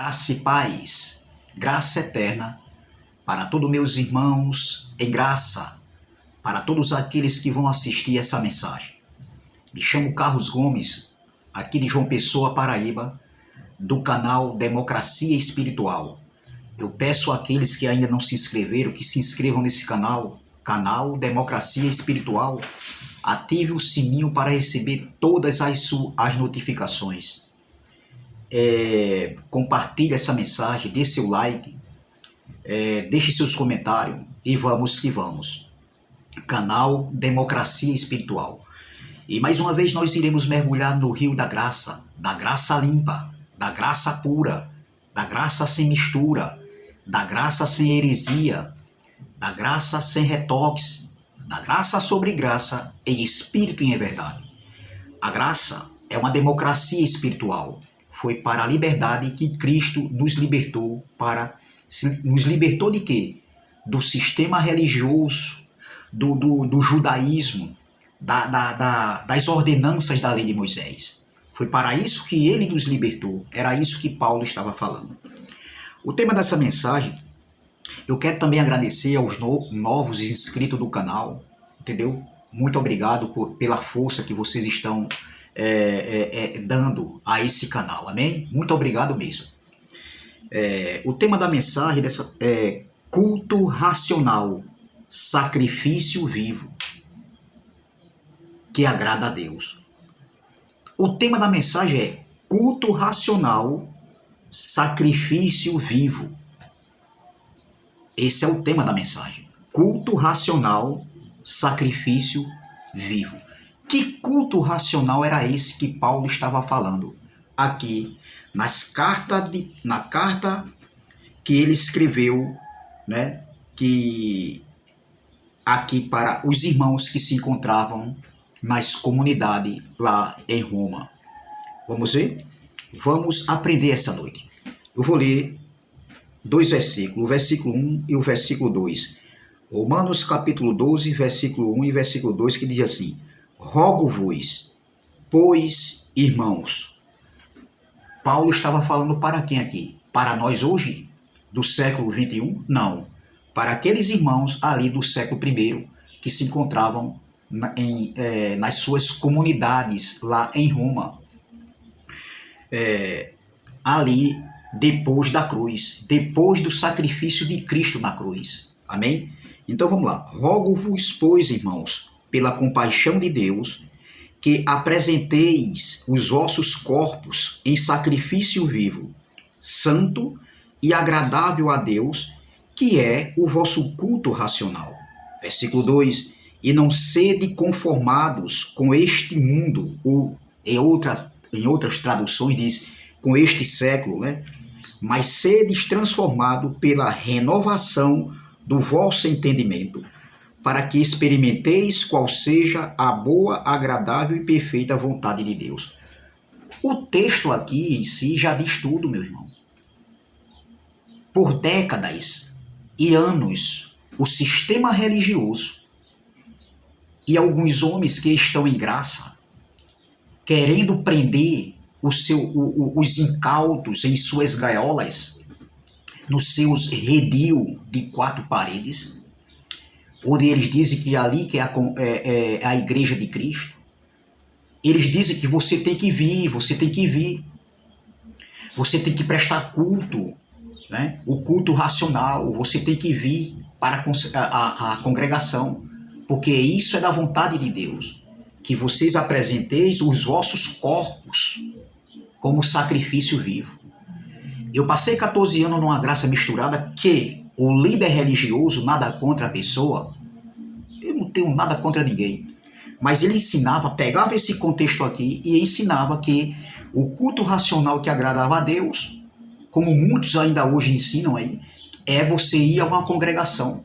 Graça e paz, graça eterna para todos meus irmãos em graça, para todos aqueles que vão assistir essa mensagem. Me chamo Carlos Gomes, aqui de João Pessoa, Paraíba, do canal Democracia Espiritual. Eu peço àqueles que ainda não se inscreveram, que se inscrevam nesse canal Democracia Espiritual. Ative o sininho para receber todas as notificações. Compartilhe essa mensagem, dê seu like, deixe seus comentários e vamos que vamos. Canal Democracia Espiritual. E mais uma vez nós iremos mergulhar no rio da graça limpa, da graça pura, da graça sem mistura, da graça sem heresia, da graça sem retoques, da graça sobre graça, em espírito e em verdade. A graça é uma democracia espiritual. Foi para a liberdade que Cristo nos libertou. Nos libertou de quê? Do sistema religioso, do judaísmo, das ordenanças da lei de Moisés. Foi para isso que ele nos libertou. Era isso que Paulo estava falando. O tema dessa mensagem, eu quero também agradecer aos novos inscritos do canal, entendeu? Muito obrigado pela força que vocês estão dando a esse canal, amém? Muito obrigado mesmo. O tema da mensagem é culto racional, sacrifício vivo, que agrada a Deus. O tema da mensagem é culto racional, sacrifício vivo. Esse é o tema da mensagem. Culto racional, sacrifício vivo. Que culto racional era esse que Paulo estava falando aqui na carta que ele escreveu, né, aqui para os irmãos que se encontravam nas comunidades lá em Roma. Vamos ver? Vamos aprender essa noite. Eu vou ler dois versículos, o versículo 1 e o versículo 2. Romanos capítulo 12, versículo 1 e versículo 2, que diz assim: rogo-vos, pois, irmãos. Paulo estava falando para quem aqui? Para nós hoje, do século 21? Não. Para aqueles irmãos ali do século I, que se encontravam nas suas comunidades lá em Roma. Ali, depois da cruz, depois do sacrifício de Cristo na cruz. Amém? Então vamos lá. Rogo-vos, pois, irmãos, pela compaixão de Deus, que apresenteis os vossos corpos em sacrifício vivo, santo e agradável a Deus, que é o vosso culto racional. Versículo 2. E não sede conformados com este mundo, ou em outras traduções diz, com este século, né? Mas sedes transformado pela renovação do vosso entendimento, para que experimenteis qual seja a boa, agradável e perfeita vontade de Deus. O texto aqui em si já diz tudo, meu irmão. Por décadas e anos, o sistema religioso e alguns homens que estão em graça, querendo prender os incautos em suas gaiolas, nos seus redil de 4 paredes, onde eles dizem que ali que é a igreja de Cristo. Eles dizem que você tem que vir, você tem que prestar culto, né? O culto racional, você tem que vir para a congregação, porque isso é da vontade de Deus, que vocês apresenteis os vossos corpos como sacrifício vivo. Eu passei 14 anos numa graça misturada que o líder religioso, nada contra a pessoa, eu não tenho nada contra ninguém, mas ele ensinava, pegava esse contexto aqui e ensinava que o culto racional que agradava a Deus, como muitos ainda hoje ensinam aí, é você ir a uma congregação.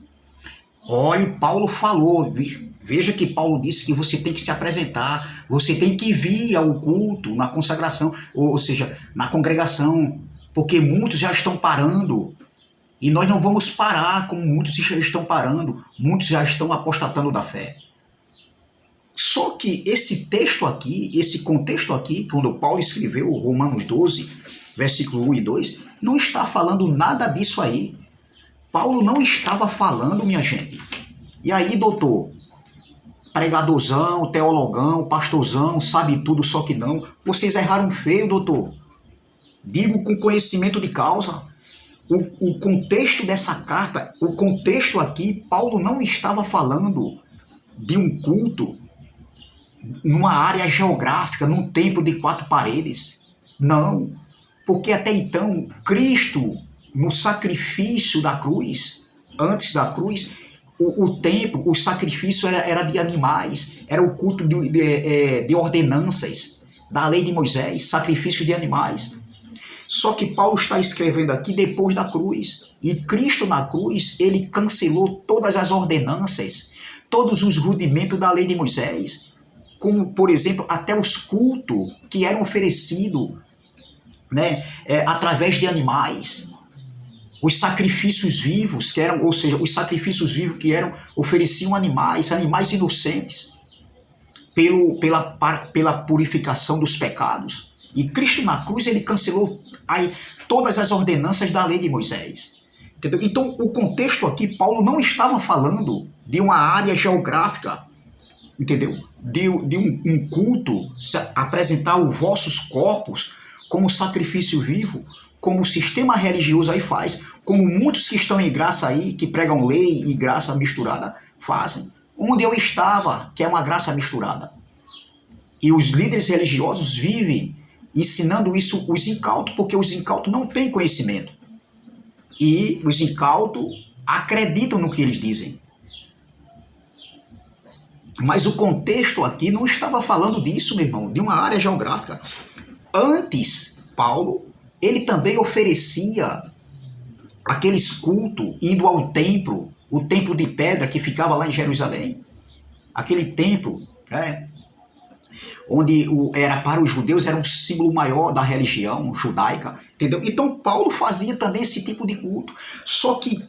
Olha, Paulo falou, veja que Paulo disse que você tem que se apresentar, você tem que vir ao culto, na consagração, ou seja, na congregação, porque muitos já estão parando, e nós não vamos parar como muitos já estão parando, muitos já estão apostatando da fé. Só que esse texto aqui, esse contexto aqui, quando Paulo escreveu Romanos 12, versículo 1 e 2, não está falando nada disso aí. Paulo não estava falando, minha gente. E aí, doutor, pregadorzão, teologão, pastorzão, sabe tudo, só que não. Vocês erraram feio, doutor. Digo com conhecimento de causa. O contexto dessa carta, o contexto aqui, Paulo não estava falando de um culto numa área geográfica, num templo de 4 paredes. Não, porque até então, Cristo, no sacrifício da cruz, antes da cruz, o templo, o sacrifício era de animais, era o culto de ordenanças da lei de Moisés, sacrifício de animais. Só que Paulo está escrevendo aqui depois da cruz. E Cristo na cruz, ele cancelou todas as ordenanças, todos os rudimentos da lei de Moisés, como, por exemplo, até os cultos que eram oferecidos, né, através de animais, os sacrifícios vivos, que eram, ou seja, os sacrifícios vivos que eram, ofereciam animais inocentes, pela purificação dos pecados. E Cristo na cruz, ele cancelou aí todas as ordenanças da lei de Moisés. Entendeu? Então, o contexto aqui, Paulo não estava falando de uma área geográfica, entendeu? De um culto, apresentar os vossos corpos como sacrifício vivo, como o sistema religioso aí faz, como muitos que estão em graça aí, que pregam lei e graça misturada, fazem. Onde eu estava, que é uma graça misturada. E os líderes religiosos vivem ensinando isso, os incautos, porque os incautos não têm conhecimento. E os incautos acreditam no que eles dizem. Mas o contexto aqui não estava falando disso, meu irmão, de uma área geográfica. Antes, Paulo, ele também oferecia aqueles cultos indo ao templo, o templo de pedra que ficava lá em Jerusalém. Aquele templo, onde era para os judeus, era um símbolo maior da religião judaica, entendeu? Então Paulo fazia também esse tipo de culto. Só que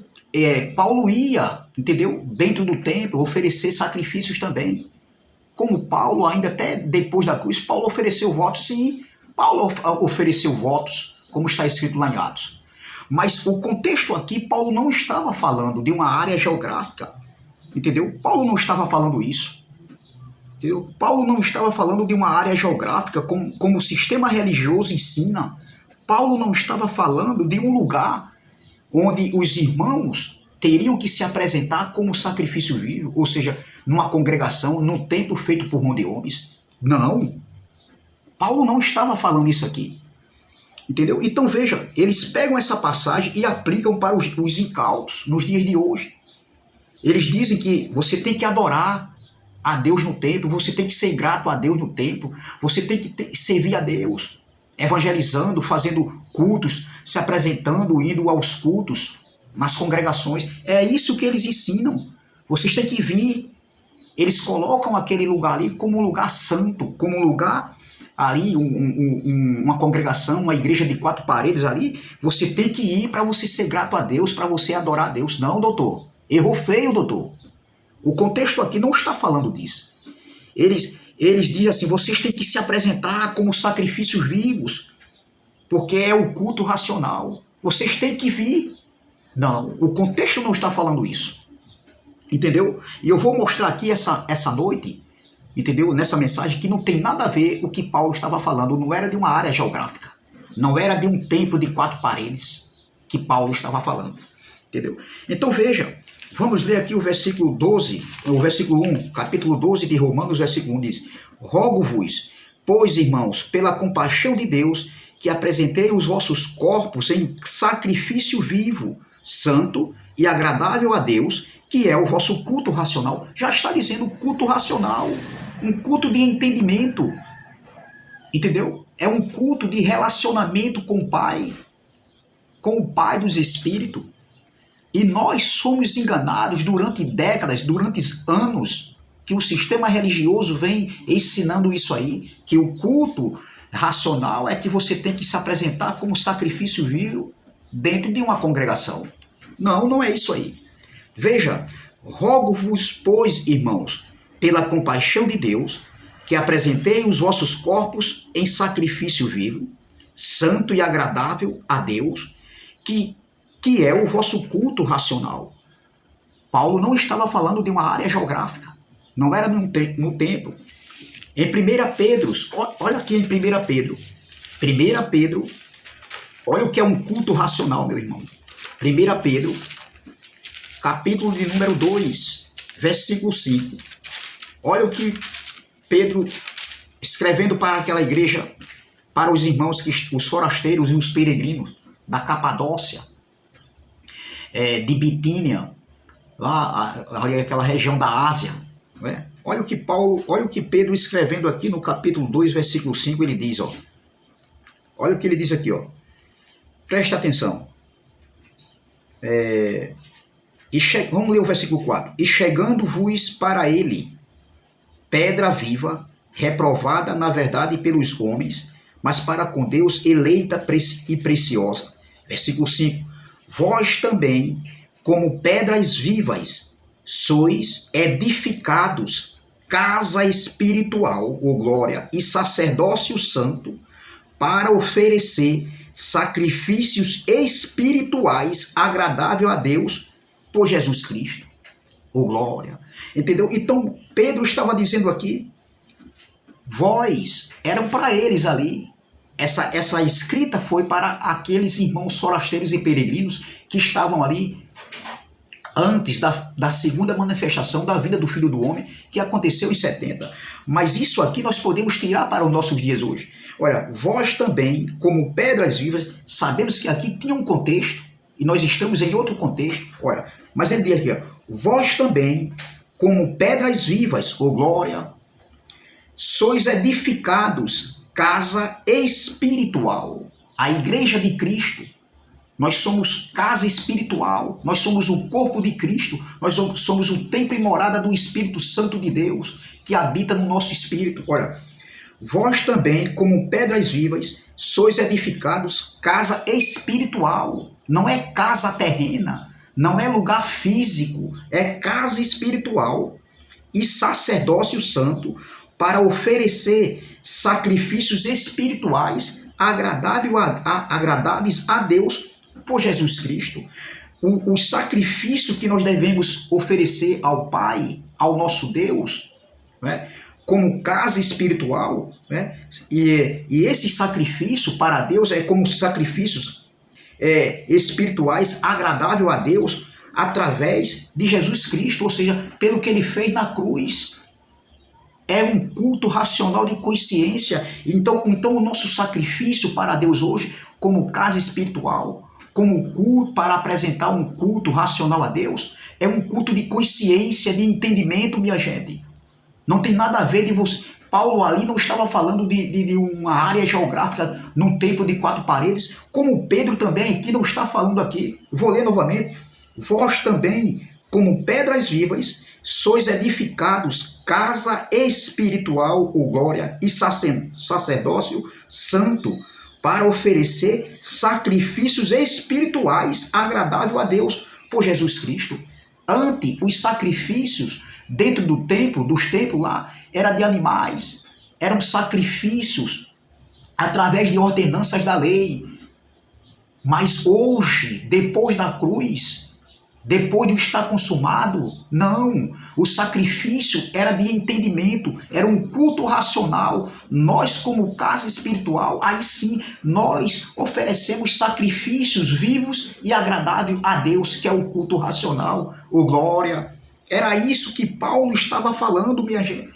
Paulo ia, entendeu? Dentro do templo, oferecer sacrifícios também. Como Paulo, ainda até depois da cruz, Paulo ofereceu votos, sim. Paulo ofereceu votos, como está escrito lá em Atos. Mas o contexto aqui, Paulo não estava falando de uma área geográfica, entendeu? Paulo não estava falando isso. Entendeu? Paulo não estava falando de uma área geográfica como o sistema religioso ensina. Paulo não estava falando de um lugar onde os irmãos teriam que se apresentar como sacrifício vivo, ou seja, numa congregação, num templo feito por mão de homens. Não. Paulo não estava falando isso aqui. Entendeu? Então veja, eles pegam essa passagem e aplicam para os incautos nos dias de hoje. Eles dizem que você tem que adorar a Deus no templo, você tem que ser grato a Deus no templo, você tem que servir a Deus, evangelizando, fazendo cultos, se apresentando, indo aos cultos, nas congregações. É isso que eles ensinam. Vocês têm que vir. Eles colocam aquele lugar ali como um lugar santo, como um lugar ali, uma congregação, uma igreja de 4 paredes ali. Você tem que ir para você ser grato a Deus, para você adorar a Deus. Não, doutor. Errou feio, doutor. O contexto aqui não está falando disso. Eles dizem assim, vocês têm que se apresentar como sacrifícios vivos, porque é o culto racional. Vocês têm que vir. Não, o contexto não está falando isso. Entendeu? E eu vou mostrar aqui essa noite, entendeu? Nessa mensagem, que não tem nada a ver o que Paulo estava falando. Não era de uma área geográfica. Não era de um templo de 4 paredes que Paulo estava falando. Entendeu? Então veja, vamos ler aqui o versículo 12, o versículo 1, capítulo 12 de Romanos, versículo 1 diz: Rogo-vos, pois, irmãos, pela compaixão de Deus, que apresentei os vossos corpos em sacrifício vivo, santo e agradável a Deus, que é o vosso culto racional. Já está dizendo culto racional, um culto de entendimento, entendeu? É um culto de relacionamento com o Pai dos Espíritos. E nós somos enganados durante décadas, durante anos, que o sistema religioso vem ensinando isso aí, que o culto racional é que você tem que se apresentar como sacrifício vivo dentro de uma congregação. Não, não é isso aí. Veja, rogo-vos, pois, irmãos, pela compaixão de Deus, que apresentei os vossos corpos em sacrifício vivo, santo e agradável a Deus, que é o vosso culto racional. Paulo não estava falando de uma área geográfica, não era no templo. Em 1 Pedro, olha aqui em 1 Pedro. 1 Pedro, olha o que é um culto racional, meu irmão. 1 Pedro, capítulo de número 2, versículo 5. Olha o que Pedro, escrevendo para aquela igreja, para os irmãos, os forasteiros e os peregrinos da Capadócia, de Bitínia, lá aquela região da Ásia, não é? Olha o que Pedro escrevendo aqui no capítulo 2, versículo 5, ele diz, ó. Olha o que ele diz aqui, ó. Presta atenção. Vamos ler o versículo 4. E chegando-vos para ele, pedra viva, reprovada na verdade pelos homens, mas para com Deus eleita e preciosa. Versículo 5. Vós também, como pedras vivas, sois edificados, casa espiritual, ou glória, e sacerdócio santo, para oferecer sacrifícios espirituais agradável a Deus por Jesus Cristo. Ou glória. Entendeu? Então, Pedro estava dizendo aqui, vós, eram para eles ali. Essa escrita foi para aqueles irmãos forasteiros e peregrinos que estavam ali antes da segunda manifestação da vinda do Filho do Homem, que aconteceu em 70. Mas isso aqui nós podemos tirar para os nossos dias hoje. Olha, vós também, como pedras vivas, sabemos que aqui tinha um contexto, e nós estamos em outro contexto. Olha, mas ele diz aqui, ó, vós também, como pedras vivas, ô glória, sois edificados, casa espiritual. A igreja de Cristo, nós somos casa espiritual, nós somos o corpo de Cristo, nós somos o templo e morada do Espírito Santo de Deus, que habita no nosso espírito. Olha, vós também, como pedras vivas, sois edificados, casa espiritual. Não é casa terrena, não é lugar físico, é casa espiritual e sacerdócio santo, para oferecer sacrifícios espirituais agradáveis a Deus por Jesus Cristo. O sacrifício que nós devemos oferecer ao Pai, ao nosso Deus, né, como casa espiritual, né, e esse sacrifício para Deus é como sacrifícios espirituais agradável a Deus através de Jesus Cristo, ou seja, pelo que ele fez na cruz. É um culto racional de consciência. Então o nosso sacrifício para Deus hoje, como casa espiritual, como culto para apresentar um culto racional a Deus, é um culto de consciência, de entendimento, minha gente. Não tem nada a ver de você. Paulo ali não estava falando de uma área geográfica num templo de 4 paredes, como Pedro também aqui não está falando aqui. Vou ler novamente. Vós também, como pedras vivas, sois edificados, casa espiritual, ou glória, e sacerdócio santo, para oferecer sacrifícios espirituais agradável a Deus por Jesus Cristo. Antes, os sacrifícios dentro do templo, dos templos lá, era de animais, eram sacrifícios através de ordenanças da lei. Mas hoje, depois da cruz, depois de estar consumado, não. O sacrifício era de entendimento, era um culto racional. Nós, como casa espiritual, aí sim, nós oferecemos sacrifícios vivos e agradáveis a Deus, que é o culto racional, o glória. Era isso que Paulo estava falando, minha gente.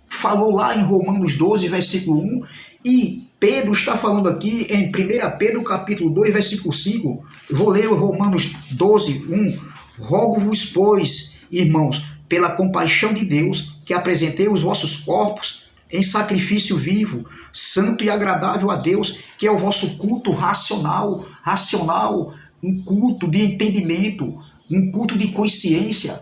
Falou lá em Romanos 12, versículo 1, e Pedro está falando aqui em 1 Pedro capítulo 2, versículo 5. Vou ler Romanos 12, 1. Rogo-vos, pois, irmãos, pela compaixão de Deus, que apresentei os vossos corpos em sacrifício vivo, santo e agradável a Deus, que é o vosso culto racional, um culto de entendimento, um culto de consciência.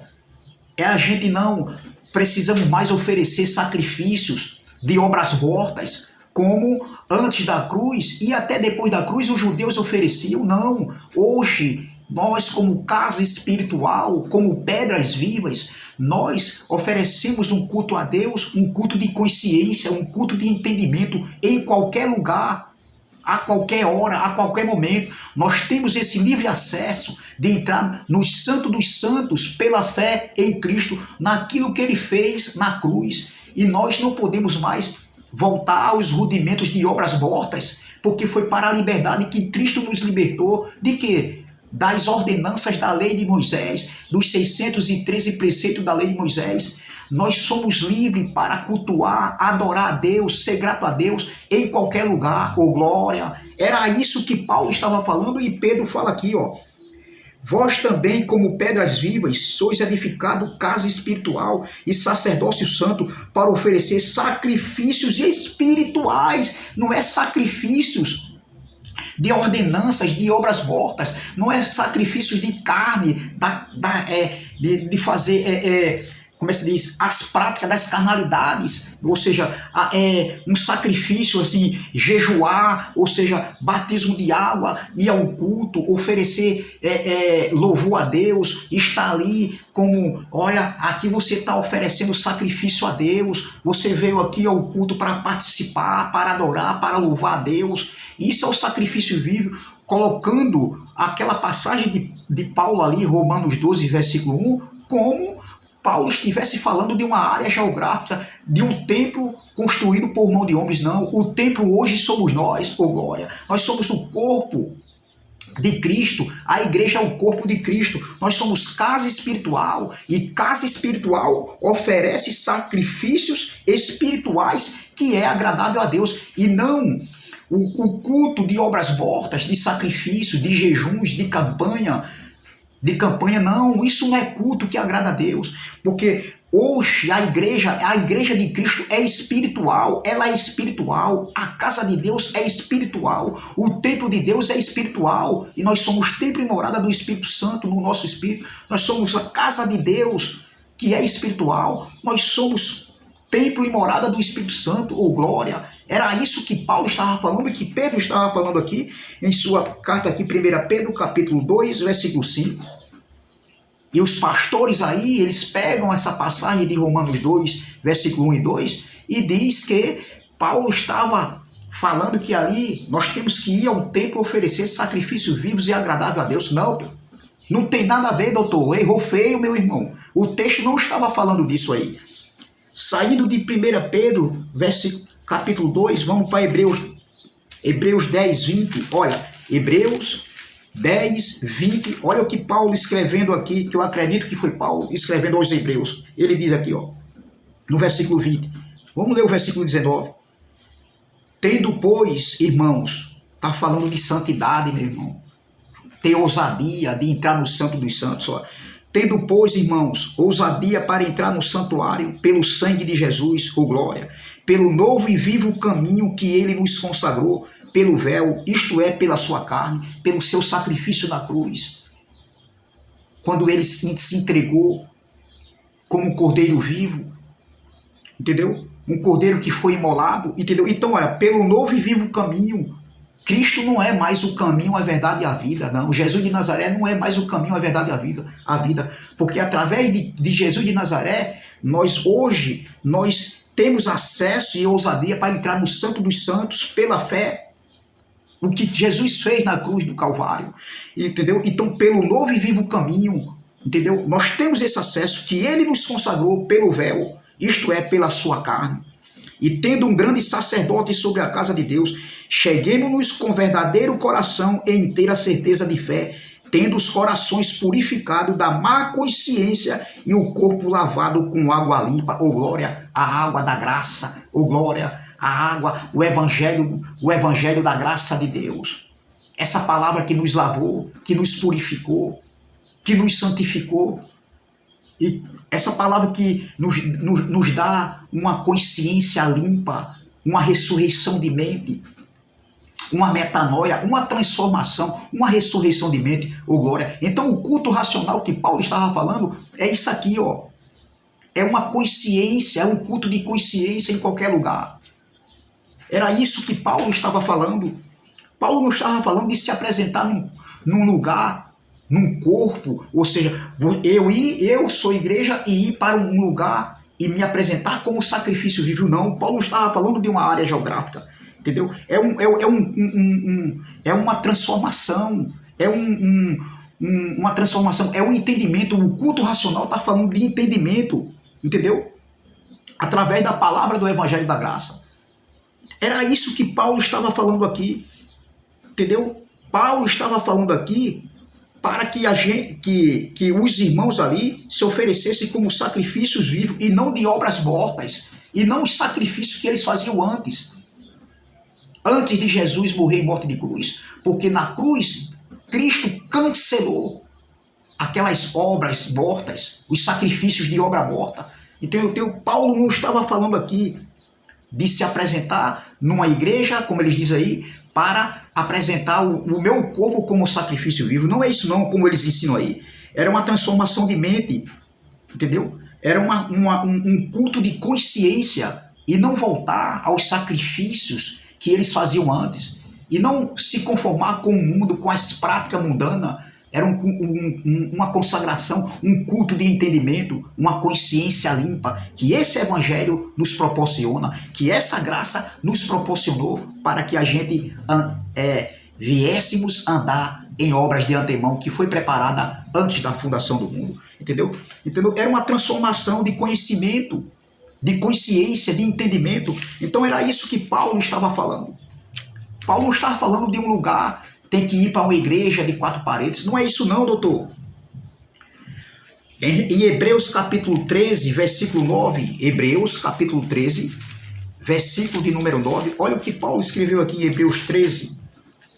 A gente não precisamos mais oferecer sacrifícios de obras mortas, como antes da cruz e até depois da cruz os judeus ofereciam. Não, hoje nós, como casa espiritual, como pedras vivas, nós oferecemos um culto a Deus, um culto de consciência, um culto de entendimento em qualquer lugar. A qualquer hora, a qualquer momento, nós temos esse livre acesso de entrar no Santo dos Santos pela fé em Cristo, naquilo que ele fez na cruz. E nós não podemos mais voltar aos rudimentos de obras mortas, porque foi para a liberdade que Cristo nos libertou. De quê? Das ordenanças da lei de Moisés, dos 613 preceitos da lei de Moisés. Nós somos livres para cultuar, adorar a Deus, ser grato a Deus em qualquer lugar, ou glória. Era isso que Paulo estava falando e Pedro fala aqui, ó. Vós também, como pedras vivas, sois edificado casa espiritual e sacerdócio santo para oferecer sacrifícios espirituais. Não é sacrifícios de ordenanças, de obras mortas, não é sacrifícios de carne, de fazer, como é que se diz, as práticas das carnalidades, ou seja, um sacrifício assim, jejuar, ou seja, batismo de água, ir ao culto, oferecer louvor a Deus, estar ali como, olha, aqui você está oferecendo sacrifício a Deus, você veio aqui ao culto para participar, para adorar, para louvar a Deus. Isso é o sacrifício vivo, colocando aquela passagem de Paulo ali, Romanos 12, versículo 1, como Paulo estivesse falando de uma área geográfica, de um templo construído por mão de homens. Não, o templo hoje somos nós, ô glória. Nós somos o corpo de Cristo, a igreja é o corpo de Cristo. Nós somos casa espiritual, e casa espiritual oferece sacrifícios espirituais que é agradável a Deus, e não o culto de obras mortas, de sacrifício, de jejuns, de campanha, não, isso não é culto que agrada a Deus, porque hoje a igreja de Cristo é espiritual, ela é espiritual, a casa de Deus é espiritual, o templo de Deus é espiritual, e nós somos templo e morada do Espírito Santo no nosso espírito, nós somos a casa de Deus que é espiritual, nós somos templo e morada do Espírito Santo, ou glória. Era isso que Paulo estava falando, que Pedro estava falando aqui, em sua carta aqui, 1 Pedro, capítulo 2, versículo 5. E os pastores aí, eles pegam essa passagem de Romanos 2, versículo 1 e 2, e diz que Paulo estava falando que ali nós temos que ir ao templo oferecer sacrifícios vivos e agradável a Deus. Não tem nada a ver, doutor, errou feio, meu irmão. O texto não estava falando disso aí. Saindo de 1 Pedro, capítulo 2, vamos para Hebreus 10, 20. Olha, Hebreus 10, 20. Olha o que Paulo escrevendo aqui, que eu acredito que foi Paulo escrevendo aos Hebreus. Ele diz aqui, ó, no versículo 20. Vamos ler o versículo 19. Tendo, pois, irmãos, está falando de santidade, meu irmão. Ter ousadia de entrar no Santo dos Santos, ó. Tendo, pois, irmãos, ousadia para entrar no santuário pelo sangue de Jesus, ô glória, pelo novo e vivo caminho que ele nos consagrou, pelo véu, isto é, pela sua carne, pelo seu sacrifício na cruz. Quando ele se entregou como um cordeiro vivo, entendeu? Um cordeiro que foi imolado, entendeu? Então, olha, pelo novo e vivo caminho, Cristo não é mais o caminho, a verdade e a vida, não. Jesus de Nazaré não é mais o caminho, a verdade e a vida. Porque através de Jesus de Nazaré, hoje temos acesso e ousadia para entrar no Santo dos Santos pela fé. O que Jesus fez na cruz do Calvário, entendeu? Então, pelo novo e vivo caminho, entendeu? Nós temos esse acesso que ele nos consagrou pelo véu, isto é, pela sua carne. E tendo um grande sacerdote sobre a casa de Deus, cheguemos-nos com verdadeiro coração e inteira certeza de fé, tendo os corações purificados da má consciência e o corpo lavado com água limpa, ô glória, a água da graça, ô glória, a água, o evangelho da graça de Deus. Essa palavra que nos lavou, que nos purificou, que nos santificou. E essa palavra que nos dá uma consciência limpa, uma ressurreição de mente, uma metanoia, uma transformação, uma ressurreição de mente, ô glória. Então o culto racional que Paulo estava falando é isso aqui, ó. É uma consciência, é um culto de consciência em qualquer lugar. Era isso que Paulo estava falando. Paulo não estava falando de se apresentar num lugar, num corpo, ou seja, eu sou igreja e ir para um lugar e me apresentar como sacrifício vivo. Não, Paulo estava falando de uma área geográfica, entendeu? É uma transformação, uma transformação, é um entendimento. O culto racional está falando de entendimento, entendeu? Através da palavra do Evangelho da Graça. Era isso que Paulo estava falando aqui, entendeu? Paulo estava falando aqui para que que os irmãos ali se oferecessem como sacrifícios vivos e não de obras mortas, e não os sacrifícios que eles faziam antes de Jesus morrer em morte de cruz, porque na cruz Cristo cancelou aquelas obras mortas, os sacrifícios de obra morta. Então Paulo não estava falando aqui de se apresentar numa igreja, como eles dizem aí, para apresentar o meu corpo como sacrifício vivo. Não é isso não, como eles ensinam aí. Era uma transformação de mente, entendeu? Era um culto de consciência e não voltar aos sacrifícios que eles faziam antes. E não se conformar com o mundo, com as práticas mundanas. Era uma consagração, um culto de entendimento, uma consciência limpa, que esse evangelho nos proporciona, que essa graça nos proporcionou para que a gente viéssemos andar em obras de antemão que foi preparada antes da fundação do mundo. Entendeu? Era uma transformação de conhecimento, de consciência, de entendimento. Então era isso que Paulo estava falando. Paulo não estava falando de um lugar, tem que ir para uma igreja de 4 paredes. Não é isso não, doutor. Em Hebreus capítulo 13, versículo 9, Hebreus capítulo 13, versículo de número 9, olha o que Paulo escreveu aqui em Hebreus 13,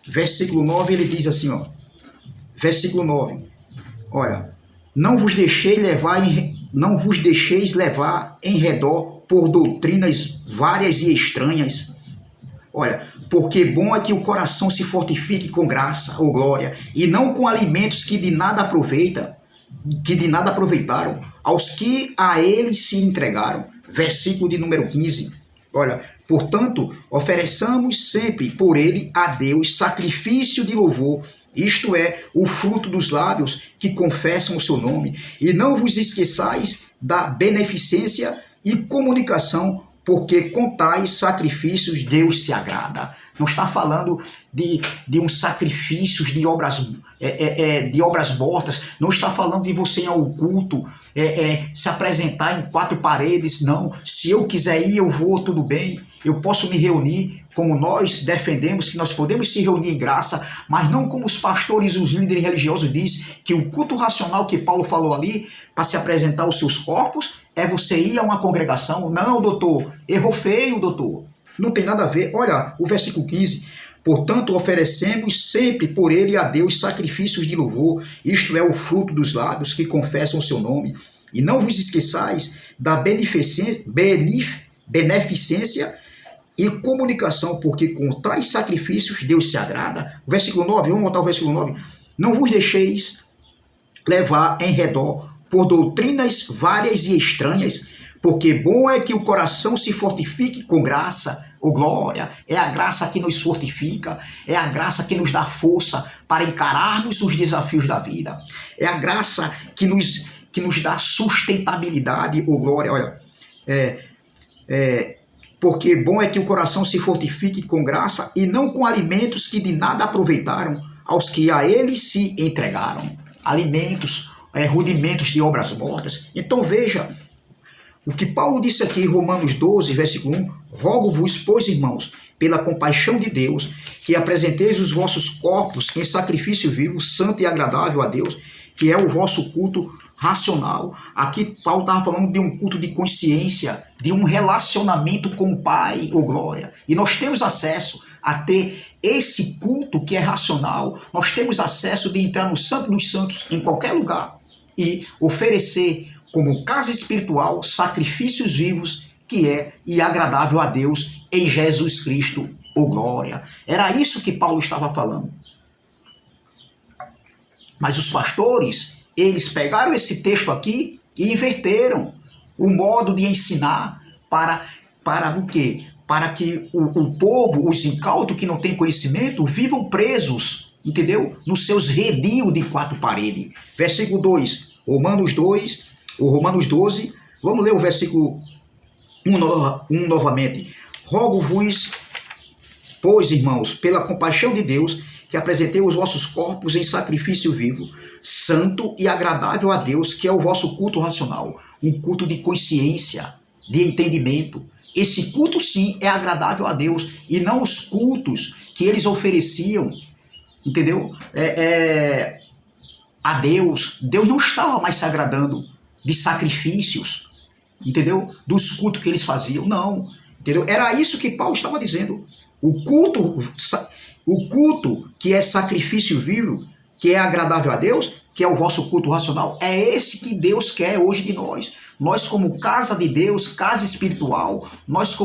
versículo 9, ele diz assim, ó, versículo 9, olha, não vos deixeis levar em redor por doutrinas várias e estranhas. Olha, porque bom é que o coração se fortifique com graça ou glória, e não com alimentos que de nada aproveitaram aos que a eles se entregaram. Versículo de número 15. Olha, portanto, ofereçamos sempre por ele a Deus sacrifício de louvor, isto é, o fruto dos lábios que confessam o seu nome, e não vos esqueçais da beneficência e comunicação, porque com tais sacrifícios Deus se agrada. Não está falando de uns sacrifícios de obras mortas, não está falando de você ir ao culto, se apresentar em 4 paredes, não. Se eu quiser ir, eu vou, tudo bem. Eu posso me reunir, como nós defendemos, que nós podemos se reunir em graça, mas não como os pastores e os líderes religiosos dizem, que o culto racional que Paulo falou ali, para se apresentar os seus corpos, é você ir a uma congregação. Não, doutor, errou feio, doutor. Não tem nada a ver. Olha, o versículo 15. Portanto, oferecemos sempre por ele a Deus sacrifícios de louvor, isto é, o fruto dos lábios que confessam o seu nome. E não vos esqueçais da beneficência e comunicação, porque com tais sacrifícios Deus se agrada. Versículo 9, vamos voltar ao versículo 9. Não vos deixeis levar em redor por doutrinas várias e estranhas, porque bom é que o coração se fortifique com graça ou glória. É a graça que nos fortifica, é a graça que nos dá força para encararmos os desafios da vida. É a graça que nos dá sustentabilidade ou glória. Olha, porque bom é que o coração se fortifique com graça e não com alimentos que de nada aproveitaram aos que a eles se entregaram. Alimentos, rudimentos de obras mortas. Então veja, o que Paulo disse aqui em Romanos 12, versículo 1, rogo-vos, pois, irmãos, pela compaixão de Deus, que apresenteis os vossos corpos em sacrifício vivo, santo e agradável a Deus, que é o vosso culto racional. Aqui Paulo estava falando de um culto de consciência, de um relacionamento com o Pai, ou glória. E nós temos acesso a ter esse culto que é racional, nós temos acesso de entrar no Santo dos Santos em qualquer lugar e oferecer como casa espiritual sacrifícios vivos que é e agradável a Deus em Jesus Cristo, ou glória. Era isso que Paulo estava falando. Mas os pastores, eles pegaram esse texto aqui e inverteram o modo de ensinar para o quê? Para que o povo, os incautos que não têm conhecimento, vivam presos, entendeu? Nos seus redios de 4 paredes. Versículo 2, Romanos 12, vamos ler o versículo 1 novamente. Rogo-vos, pois, irmãos, pela compaixão de Deus, que apresentei os vossos corpos em sacrifício vivo, santo e agradável a Deus, que é o vosso culto racional, um culto de consciência, de entendimento. Esse culto, sim, é agradável a Deus, e não os cultos que eles ofereciam, entendeu? A Deus. Deus não estava mais se agradando de sacrifícios, entendeu? Dos cultos que eles faziam, não. Entendeu? Era isso que Paulo estava dizendo. O culto que é sacrifício vivo, que é agradável a Deus, que é o vosso culto racional, é esse que Deus quer hoje de nós. Nós, como casa de Deus, casa espiritual, nós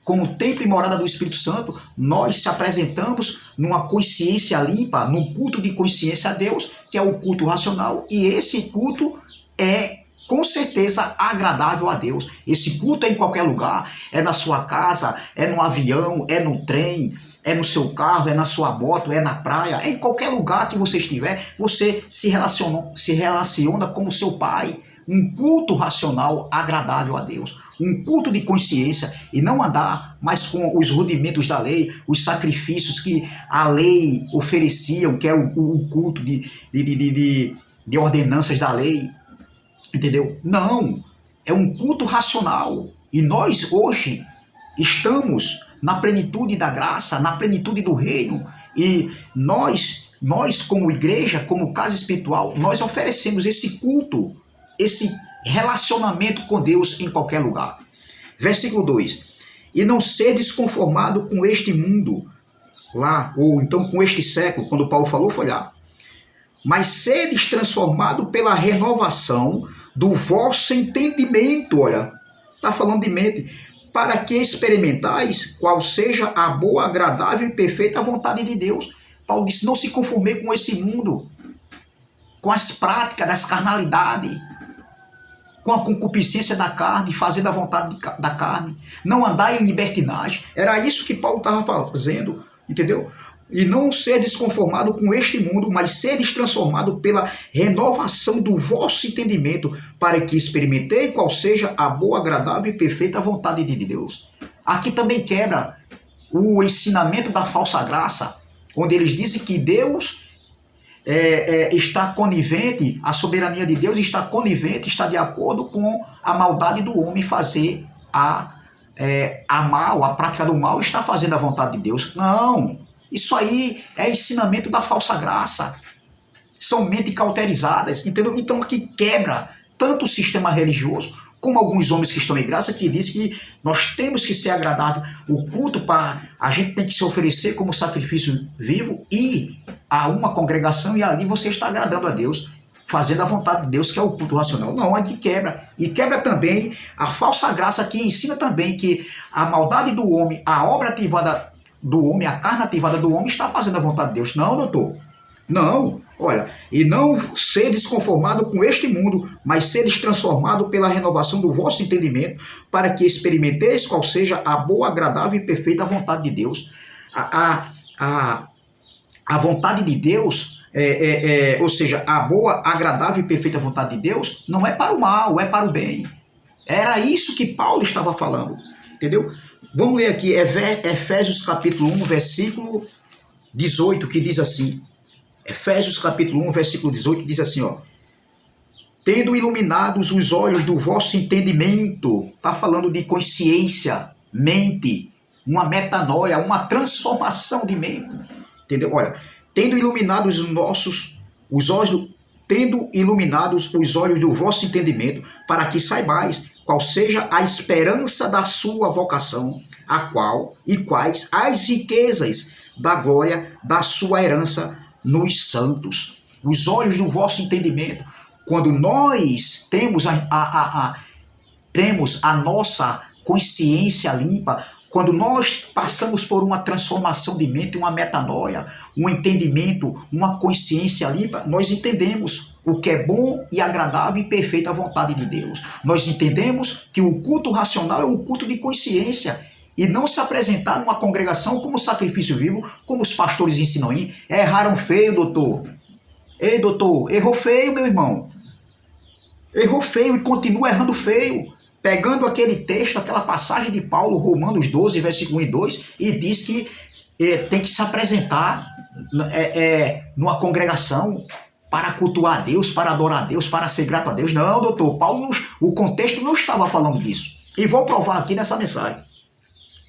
como templo e morada do Espírito Santo, nós se apresentamos numa consciência limpa, num culto de consciência a Deus, que é o culto racional, e esse culto é com certeza agradável a Deus. Esse culto é em qualquer lugar, é na sua casa, é no avião, é no trem, é no seu carro, é na sua moto, é na praia, é em qualquer lugar que você estiver, você se relaciona com o seu Pai. Um culto racional agradável a Deus, um culto de consciência, e não andar mais com os rudimentos da lei, os sacrifícios que a lei ofereciam, que é o culto de ordenanças da lei, entendeu? Não, é um culto racional, e nós hoje estamos na plenitude da graça, na plenitude do reino, e nós como igreja, como casa espiritual, nós oferecemos esse culto, esse relacionamento com Deus em qualquer lugar. Versículo 2: e não sedes conformado com este mundo, lá, ou então com este século, quando Paulo falou, foi lá, mas sedes transformado pela renovação do vosso entendimento. Olha, está falando de mente, para que experimentais qual seja a boa, agradável e perfeita vontade de Deus. Paulo disse, não se conformei com esse mundo, com as práticas das carnalidades, com a concupiscência da carne, fazendo a vontade da carne, não andar em libertinagem. Era isso que Paulo estava fazendo, entendeu? E não sedes conformado com este mundo, mas sedes transformado pela renovação do vosso entendimento, para que experimentei qual seja a boa, agradável e perfeita vontade de Deus. Aqui também quebra o ensinamento da falsa graça, onde eles dizem que Deus está conivente, a soberania de Deus está conivente, está de acordo com a maldade do homem fazer a prática do mal, está fazendo a vontade de Deus. Não, isso aí é ensinamento da falsa graça, são mentes cauterizadas, entendeu? Então aqui quebra tanto o sistema religioso, como alguns homens que estão em graça, que dizem que nós temos que ser agradável, o culto a gente tem que se oferecer como sacrifício vivo e a uma congregação, e ali você está agradando a Deus, fazendo a vontade de Deus, que é o culto racional. Não, aqui quebra. E quebra também a falsa graça, que ensina também que a maldade do homem, a obra ativada do homem, a carne ativada do homem está fazendo a vontade de Deus. Não, doutor. Não, olha, e não sedes conformado com este mundo, mas sedes transformado pela renovação do vosso entendimento, para que experimenteis qual seja a boa, agradável e perfeita vontade de Deus. A vontade de Deus, ou seja, a boa, agradável e perfeita vontade de Deus, não é para o mal, é para o bem. Era isso que Paulo estava falando, entendeu? Vamos ler aqui, Efésios capítulo 1, versículo 18, que diz assim, Efésios capítulo 1, versículo 18, diz assim, ó, tendo iluminados os olhos do vosso entendimento, está falando de consciência, mente, uma metanoia, uma transformação de mente, entendeu? Olha, tendo iluminados tendo iluminados os olhos do vosso entendimento, para que saibais qual seja a esperança da sua vocação, a qual e quais as riquezas da glória da sua herança nos santos. Os olhos do vosso entendimento. Quando nós temos temos a nossa consciência limpa, quando nós passamos por uma transformação de mente, uma metanoia, um entendimento, uma consciência limpa, nós entendemos o que é bom e agradável e perfeita vontade de Deus. Nós entendemos que o culto racional é um culto de consciência, e não se apresentar numa congregação como sacrifício vivo, como os pastores ensinam aí. Erraram feio, doutor. Ei, doutor, errou feio, meu irmão. Errou feio e continua errando feio. Pegando aquele texto, aquela passagem de Paulo, Romanos 12, versículo 1 e 2, e diz que tem que se apresentar numa congregação para cultuar a Deus, para adorar a Deus, para ser grato a Deus. Não, doutor, Paulo, o contexto não estava falando disso. E vou provar aqui nessa mensagem.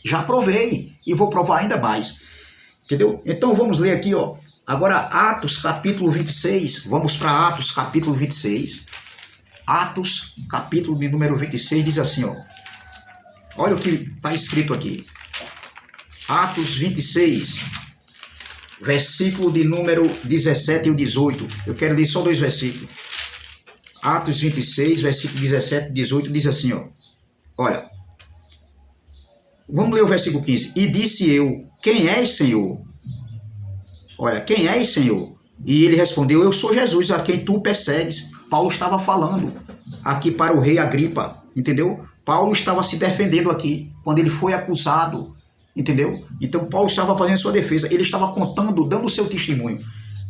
Já provei e vou provar ainda mais. Entendeu? Então vamos ler aqui, ó. Agora Atos capítulo 26. Vamos para Atos capítulo 26. Atos capítulo de número 26 diz assim, ó. Olha o que está escrito aqui. Atos 26, versículo de número 17 e o 18. Eu quero ler só dois versículos. Atos 26, versículo 17 e 18 diz assim, ó. Olha. Vamos ler o versículo 15. E disse eu, quem és, Senhor? Olha, quem és, Senhor? E ele respondeu, eu sou Jesus, a quem tu persegues. Paulo estava falando aqui para o rei Agripa, entendeu? Paulo estava se defendendo aqui, quando ele foi acusado, entendeu? Então Paulo estava fazendo sua defesa, ele estava contando, dando o seu testemunho,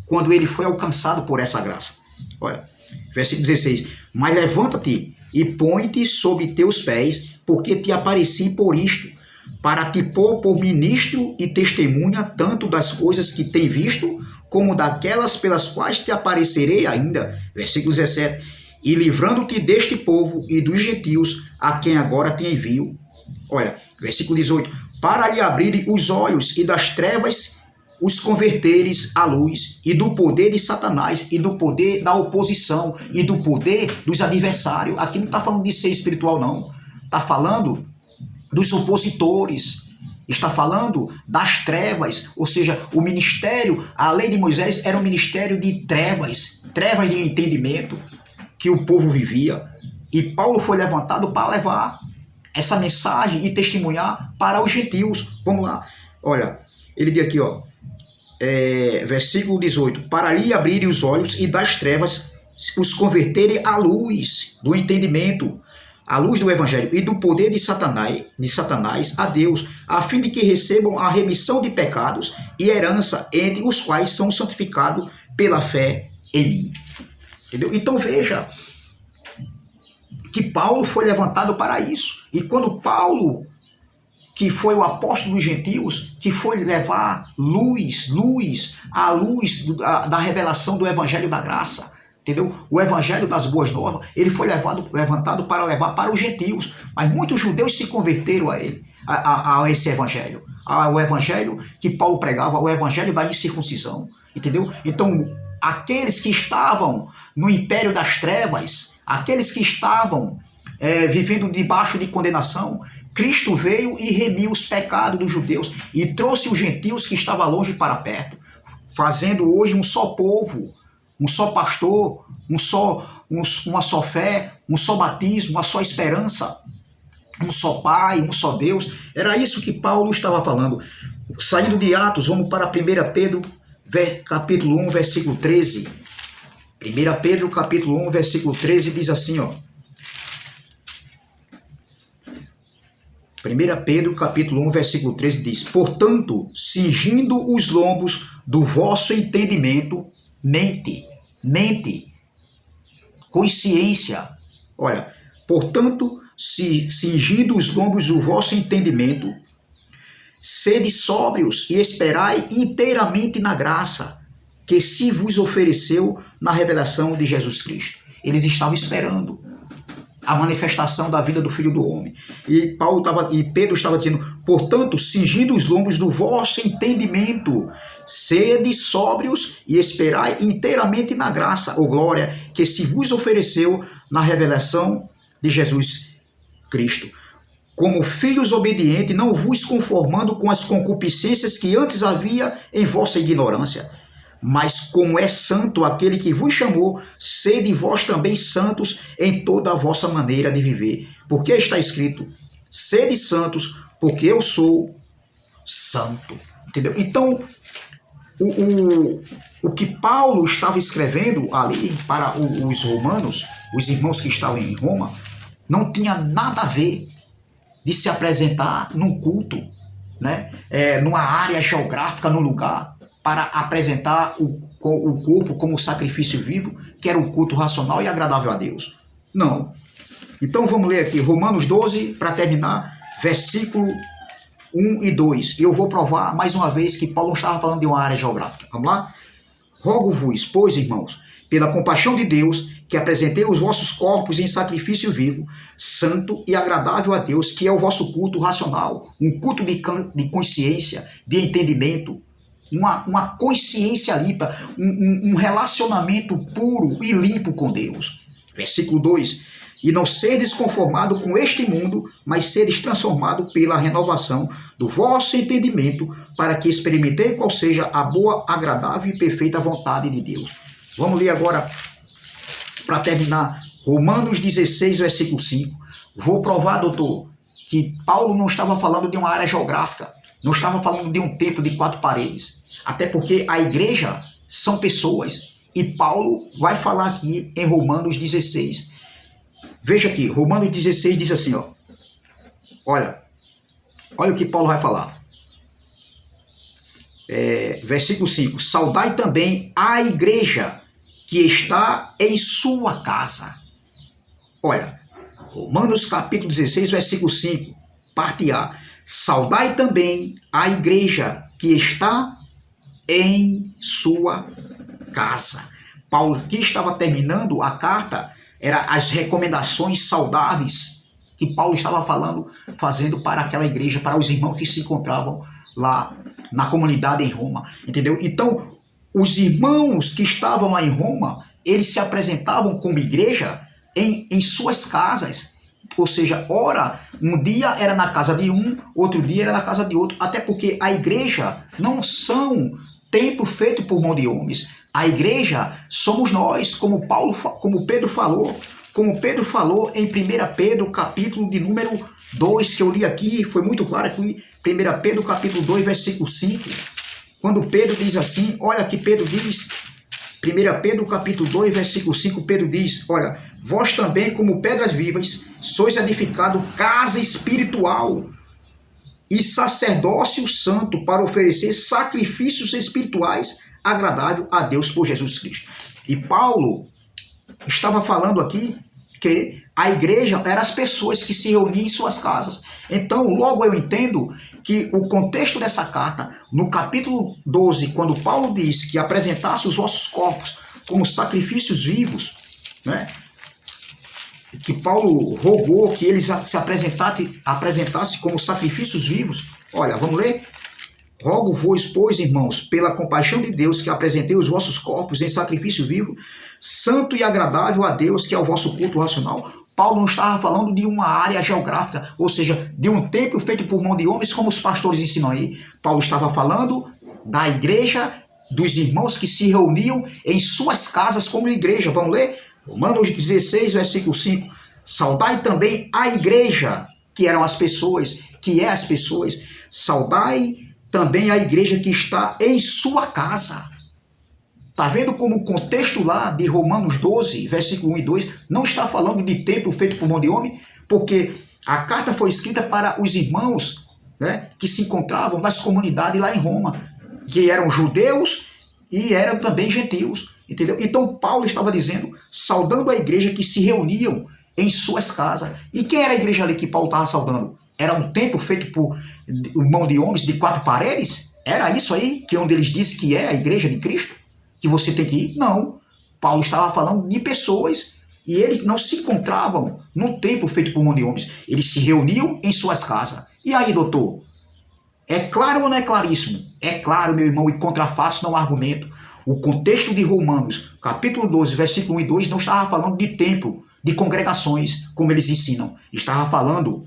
quando ele foi alcançado por essa graça. Olha, versículo 16. Mas levanta-te e põe-te sobre teus pés, porque te apareci por isto, para te pôr por ministro e testemunha tanto das coisas que tem visto, como daquelas pelas quais te aparecerei ainda. Versículo 17. E livrando-te deste povo e dos gentios, a quem agora te envio. Olha, versículo 18. Para lhe abrir os olhos e das trevas os converteres à luz, e do poder de Satanás, e do poder da oposição, e do poder dos adversários. Aqui não está falando de ser espiritual, não. Está falando dos opositores, está falando das trevas, ou seja, o ministério, a lei de Moisés era um ministério de trevas, trevas de entendimento que o povo vivia, e Paulo foi levantado para levar essa mensagem e testemunhar para os gentios. Vamos lá, olha, ele diz aqui, ó, versículo 18, para lhe abrirem os olhos e das trevas os converterem à luz do entendimento, a luz do Evangelho e do poder de Satanás a Deus, a fim de que recebam a remissão de pecados e herança entre os quais são santificados pela fé em mim. Entendeu? Então veja que Paulo foi levantado para isso. E quando Paulo, que foi o apóstolo dos gentios, que foi levar a luz da revelação do Evangelho da graça, entendeu? O evangelho das boas novas, ele foi levantado para levar para os gentios, mas muitos judeus se converteram a ele, a esse evangelho, ao evangelho que Paulo pregava, o evangelho da incircuncisão, entendeu? Então, aqueles que estavam no império das trevas, aqueles que estavam vivendo debaixo de condenação, Cristo veio e remiu os pecados dos judeus e trouxe os gentios que estavam longe para perto, fazendo hoje um só povo, um só pastor, uma só fé, um só batismo, uma só esperança, um só Pai, um só Deus. Era isso que Paulo estava falando. Saindo de Atos, vamos para 1 Pedro, capítulo 1, versículo 13. 1 Pedro, capítulo 1, versículo 13, diz assim, ó. 1 Pedro, capítulo 1, versículo 13, diz, portanto, cingindo os lombos do vosso entendimento, mente, consciência. Olha, portanto, cingindo os lombos do vosso entendimento, sede sóbrios e esperai inteiramente na graça que se vos ofereceu na revelação de Jesus Cristo. Eles estavam esperando a manifestação da vida do Filho do Homem. E Pedro estava dizendo, portanto, cingindo os lombos do vosso entendimento, sede sóbrios e esperai inteiramente na graça, ou glória, que se vos ofereceu na revelação de Jesus Cristo. Como filhos obedientes, não vos conformando com as concupiscências que antes havia em vossa ignorância, mas como é santo aquele que vos chamou, sede vós também santos em toda a vossa maneira de viver. Porque está escrito, sede santos, porque eu sou santo. Entendeu? Então, o que Paulo estava escrevendo ali para os romanos, os irmãos que estavam em Roma, não tinha nada a ver de se apresentar num culto, né? Numa área geográfica, num lugar, para apresentar o corpo como sacrifício vivo, que era um culto racional e agradável a Deus. Não. Então vamos ler aqui Romanos 12, para terminar, versículo 1 e 2. E eu vou provar mais uma vez que Paulo não estava falando de uma área geográfica. Vamos lá? Rogo-vos, pois, irmãos, pela compaixão de Deus, que apresentei os vossos corpos em sacrifício vivo, santo e agradável a Deus, que é o vosso culto racional, um culto de consciência, de entendimento, uma consciência limpa, um relacionamento puro e limpo com Deus. Versículo 2. E não sedes conformado com este mundo, mas sedes transformado pela renovação do vosso entendimento, para que experimentei qual seja a boa, agradável e perfeita vontade de Deus. Vamos ler agora, para terminar, Romanos 16, versículo 5. Vou provar, doutor, que Paulo não estava falando de uma área geográfica, não estava falando de um templo de 4 paredes, até porque a igreja são pessoas, e Paulo vai falar aqui em Romanos 16. Veja aqui, Romanos 16 diz assim, ó. Olha o que Paulo vai falar. Versículo 5. Saudai também a igreja que está em sua casa. Olha, Romanos capítulo 16, versículo 5, parte A. Saudai também a igreja que está em sua casa. Paulo aqui estava terminando a carta, eram as recomendações saudáveis que Paulo estava fazendo para aquela igreja, para os irmãos que se encontravam lá na comunidade em Roma, entendeu? Então, os irmãos que estavam lá em Roma, eles se apresentavam como igreja em suas casas, ou seja, ora, um dia era na casa de um, outro dia era na casa de outro, até porque a igreja não são templo feito por mão de homens. A igreja somos nós, como Pedro falou em 1 Pedro, capítulo de número 2, que eu li aqui, foi muito claro aqui, 1 Pedro, capítulo 2, versículo 5, quando Pedro diz assim, olha que Pedro diz, 1 Pedro, capítulo 2, versículo 5, Pedro diz, olha, vós também, como pedras vivas, sois edificado casa espiritual e sacerdócio santo para oferecer sacrifícios espirituais agradável a Deus por Jesus Cristo. E Paulo estava falando aqui que a igreja eram as pessoas que se reuniam em suas casas. Então, logo eu entendo que o contexto dessa carta, no capítulo 12, quando Paulo diz que apresentasse os vossos corpos como sacrifícios vivos, né? Que Paulo rogou que eles se apresentassem como sacrifícios vivos. Olha, vamos ler? Rogo-vos, pois, irmãos, pela compaixão de Deus, que apresentei os vossos corpos em sacrifício vivo, santo e agradável a Deus, que é o vosso culto racional. Paulo não estava falando de uma área geográfica, ou seja, de um templo feito por mão de homens, como os pastores ensinam aí. Paulo estava falando da igreja, dos irmãos que se reuniam em suas casas como igreja. Vamos ler? Romanos 16, versículo 5. Saudai também a igreja, que eram as pessoas, que é as pessoas. Saudai também a igreja que está em sua casa. Está vendo como o contexto lá de Romanos 12, versículo 1 e 2, não está falando de templo feito por mão de homem, porque a carta foi escrita para os irmãos, né, que se encontravam nas comunidades lá em Roma, que eram judeus e eram também gentios, entendeu? Então Paulo estava dizendo, saudando a igreja que se reuniam em suas casas. E quem era a igreja ali que Paulo estava saudando? Era um templo feito por mão de homens de 4 paredes? Era isso aí, que onde eles dizem que é a igreja de Cristo? Que você tem que ir? Não. Paulo estava falando de pessoas e eles não se encontravam num templo feito por mão de homens. Eles se reuniam em suas casas. E aí, doutor? É claro ou não é claríssimo? É claro, meu irmão, e contra fatos não há argumento. O contexto de Romanos, capítulo 12, versículo 1 e 2, não estava falando de templo, de congregações, como eles ensinam. Estava falando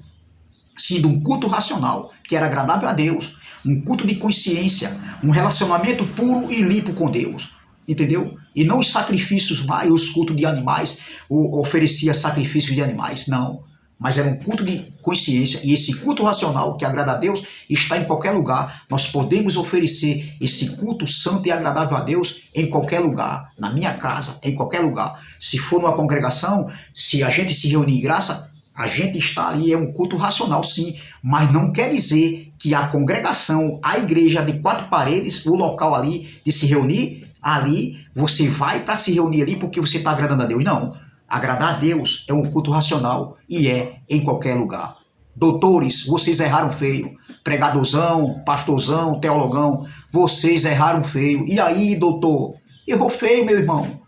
sim de um culto racional, que era agradável a Deus, um culto de consciência, um relacionamento puro e limpo com Deus, entendeu? E não os sacrifícios mais, os cultos de animais, oferecia sacrifícios de animais, não. Mas era um culto de consciência, e esse culto racional que agrada a Deus está em qualquer lugar. Nós podemos oferecer esse culto santo e agradável a Deus em qualquer lugar, na minha casa, em qualquer lugar. Se for numa congregação, se a gente se reunir em graça, a gente está ali, é um culto racional, sim, mas não quer dizer que a congregação, a igreja de 4 paredes, o local ali de se reunir, ali você vai para se reunir ali porque você está agradando a Deus. Não, agradar a Deus é um culto racional e é em qualquer lugar. Doutores, vocês erraram feio. Pregadorzão, pastorzão, teologão, vocês erraram feio. E aí, doutor? Errou feio, meu irmão.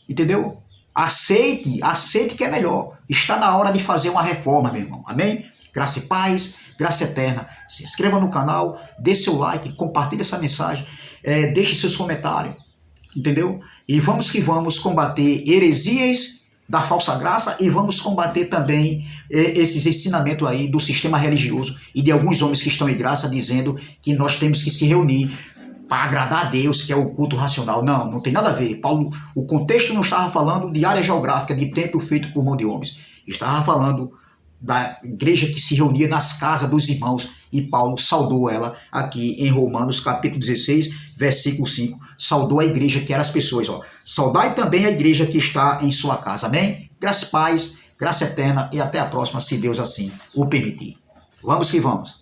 Entendeu? Aceite que é melhor. Está na hora de fazer uma reforma, meu irmão. Amém? Graça e paz, graça eterna. Se inscreva no canal, dê seu like, compartilhe essa mensagem, deixe seus comentários. Entendeu? E vamos que vamos combater heresias da falsa graça e vamos combater também esses ensinamentos aí do sistema religioso e de alguns homens que estão em graça dizendo que nós temos que se reunir para agradar a Deus, que é o culto racional. Não, não tem nada a ver. Paulo, o contexto não estava falando de área geográfica, de templo feito por mão de homens. Estava falando da igreja que se reunia nas casas dos irmãos, e Paulo saudou ela aqui em Romanos capítulo 16, versículo 5, saudou a igreja que eram as pessoas, ó. Saudai também a igreja que está em sua casa, amém? Graça e paz, graça eterna, e até a próxima, se Deus assim o permitir. Vamos que vamos.